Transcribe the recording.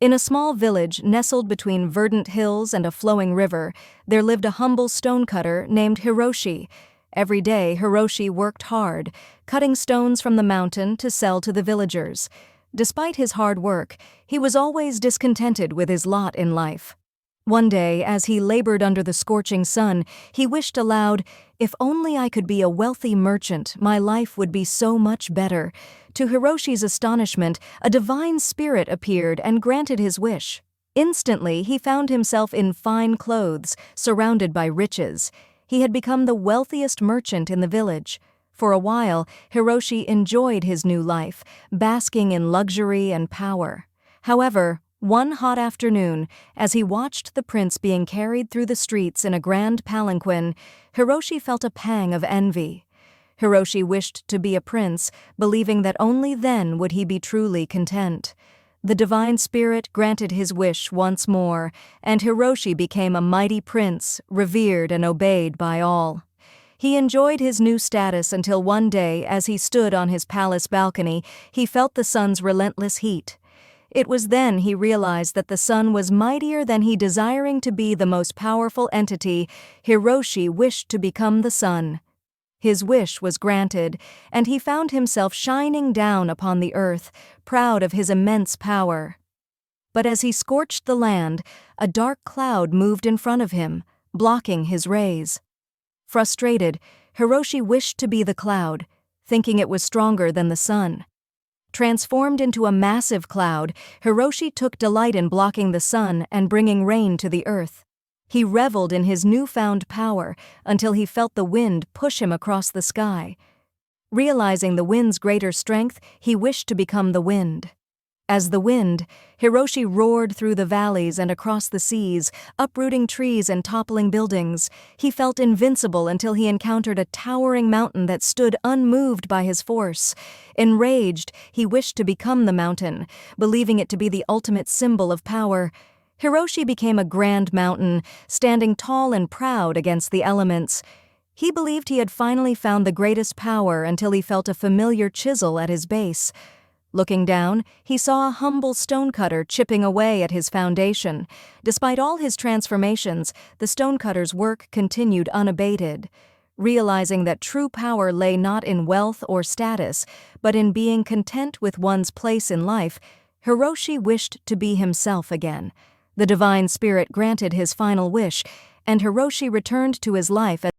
In a small village nestled between verdant hills and a flowing river, there lived a humble stonecutter named Hiroshi. Every day, Hiroshi worked hard, cutting stones from the mountain to sell to the villagers. Despite his hard work, he was always discontented with his lot in life. One day, as he labored under the scorching sun, he wished aloud, "If only I could be a wealthy merchant, my life would be so much better." To Hiroshi's astonishment, a divine spirit appeared and granted his wish. Instantly, he found himself in fine clothes, surrounded by riches. He had become the wealthiest merchant in the village. For a while, Hiroshi enjoyed his new life, basking in luxury and power. However, one hot afternoon, as he watched the prince being carried through the streets in a grand palanquin, Hiroshi felt a pang of envy. Hiroshi wished to be a prince, believing that only then would he be truly content. The divine spirit granted his wish once more, and Hiroshi became a mighty prince, revered and obeyed by all. He enjoyed his new status until one day, as he stood on his palace balcony, he felt the sun's relentless heat. It was then he realized that the sun was mightier than he. Desiring to be the most powerful entity, Hiroshi wished to become the sun. His wish was granted, and he found himself shining down upon the earth, proud of his immense power. But as he scorched the land, a dark cloud moved in front of him, blocking his rays. Frustrated, Hiroshi wished to be the cloud, thinking it was stronger than the sun. Transformed into a massive cloud, Hiroshi took delight in blocking the sun and bringing rain to the earth. He reveled in his newfound power until he felt the wind push him across the sky. Realizing the wind's greater strength, he wished to become the wind. As the wind, Hiroshi roared through the valleys and across the seas, uprooting trees and toppling buildings. He felt invincible until he encountered a towering mountain that stood unmoved by his force. Enraged, he wished to become the mountain, believing it to be the ultimate symbol of power. Hiroshi became a grand mountain, standing tall and proud against the elements. He believed he had finally found the greatest power until he felt a familiar chisel at his base. Looking down, he saw a humble stonecutter chipping away at his foundation. Despite all his transformations, the stonecutter's work continued unabated. Realizing that true power lay not in wealth or status, but in being content with one's place in life, Hiroshi wished to be himself again. The divine spirit granted his final wish, and Hiroshi returned to his life as